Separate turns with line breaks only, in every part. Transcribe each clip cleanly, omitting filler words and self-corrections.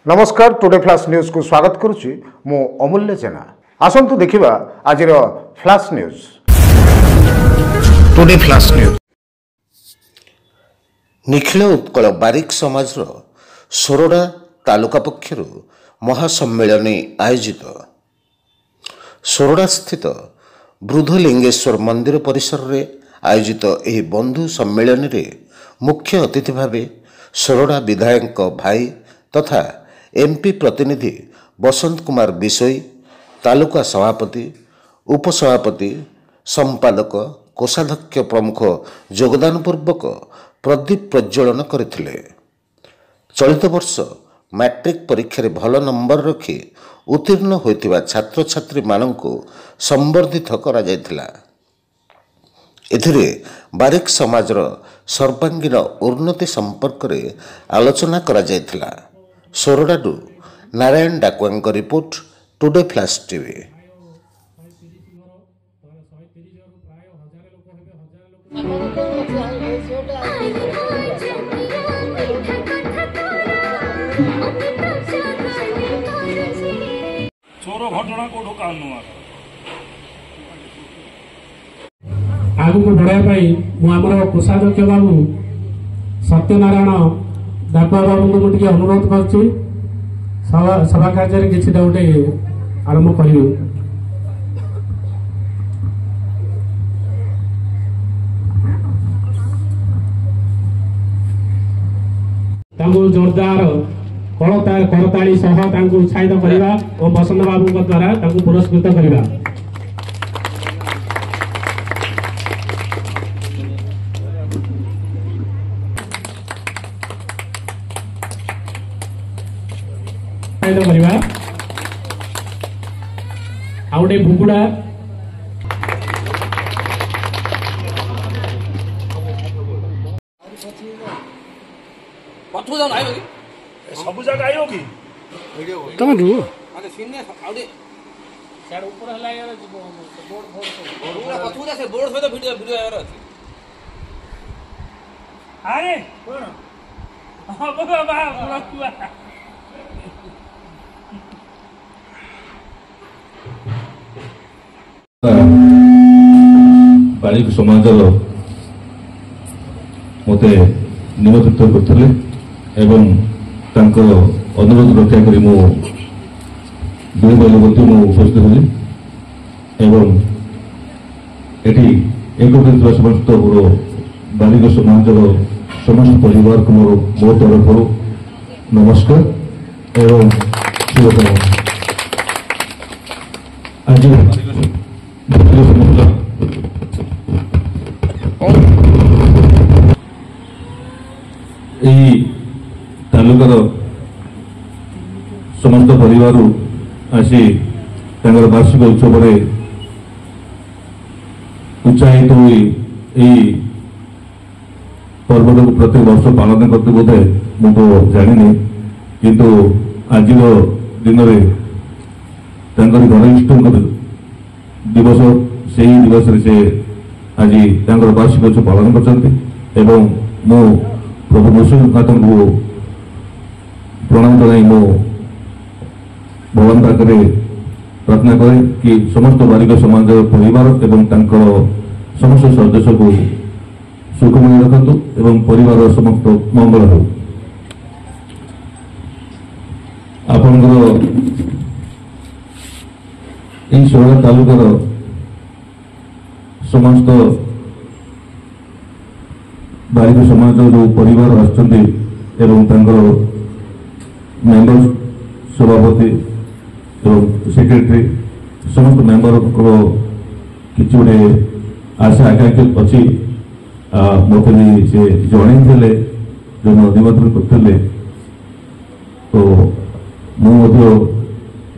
नमस्कार today flash news को स्वागत करुच्ची मु अमूल्य जेना। आसंतु देखिबा आजिर flash news. Today flash news.
Nikhil Utkal Barik Samaj Sorada taluka पक्षर महासम्मेलनी आयोजित सोरडा स्थित वृद्धलिंगेश्वर मंदिर परिसर रे आयोजित यह बंधु सम्मेलन रे मुख्य अतिथि भावे सोरडा विधायक भाई तथा एमपी प्रतिनिधि बसंत कुमार बिसोई, तालुका सभापति, उपसभापति, संपादक, कोषाध्यक्ष प्रमुख योगदान पूर्वक प्रदीप प्रज्वलन करथिले। चलित वर्ष मैट्रिक परीक्षा रे भल नंबर रखी उत्तीर्ण होइतिबा छात्र छात्री माननकु संबर्धित करा जायतिला। एथिरे बारिक समाजर सर्वांगीन उन्नति संपर्क रे आलोचना करा जायतिला। सोरडाडू नारायण डाकुआंक रिपोर्ट टुडे फ्लाश टीवी।
चोर घटना को
आगु को बढ़ाई मुझे कोषाध्यक्ष बाबू सत्यनारायण डाकुआ बाबू को मुझे अनुरोध कर सभा कार्य किसी गोटे आरंभ कर जोरदार करताली सह उत्साहित करवा और बसंत बाबू द्वारा पुरस्कृत करवा। आउटे भुकुड़ा
सब जगह आयो कि
तमे दु
अरे सिन्ने आउटे साइड ऊपर हला यार बोर्ड पूरा पथुरा से बोर्ड सहित वीडियो यार अछि।
अरे कोन हां बाबा पूरा कुआ
बारिक समाज मते निमंत्रित करथिले एवं तांको अनुरोध रक्षा करी मो दुई बलवती मो उपस्थित होली एवं एटी एकत्रित समस्त मोर बारिक समाज समस्त परिवार को मो तरफ नमस्कार एवं शुभकामना। आज तालुकार समस्त परिवार आसी वार्षिक उत्सव उत्साहित हुई पर्व को प्रत्येक वर्ष पालन करते बोधे मुझे जानी किंतु आज दिन में घनिष्ठ दिवस से दिवस से आज वार्षिक उत्सव पालन कर प्रभु नृसिंहनाथ को प्रणाम जनाई मो भगवान पाखे प्रार्थना करे कि समस्त बारिक समाज परिवार एवं समस्त सदस्य को सुखमय रखतु एवं परिवार समस्त मंगल हो। आपणकर सोरडा तालुकार समस्त बारिक समाज जो परिवार आसुच्चंती एवं मेंबर सभापति एवं सेक्रेटरी समस्त मेंबर को किसी गोटे आशा आकांक्षा अच्छी मत भी से जन जो निमंत्रण करते तो मुझे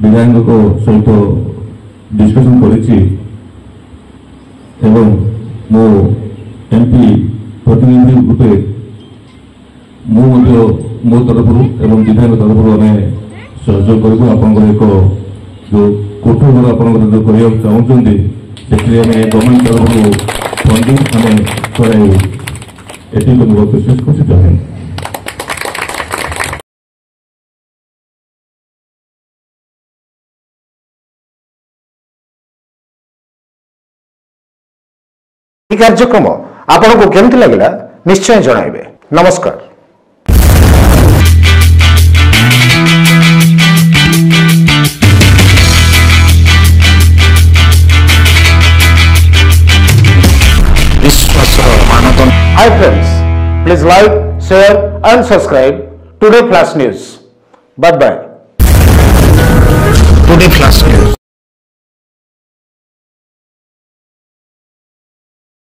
विधायक सहित डिस्कसन करी मो एमपी प्रतिनिधि रूपे मो तरफ एवं विधायक तरफ आम सहयोग करूँ। आप जो कोठा घर आप चाहते गवर्नमेंट तरफ फंडिंग आम कराइबू ये शेष कर।
এই কার্যক্রম আপনাকে কেমতি লাগিলা নিশ্চয় জনাইবে। নমস্কার। Hi friends, please like, share and subscribe Today Flash News. Bye bye.
Today Flash News.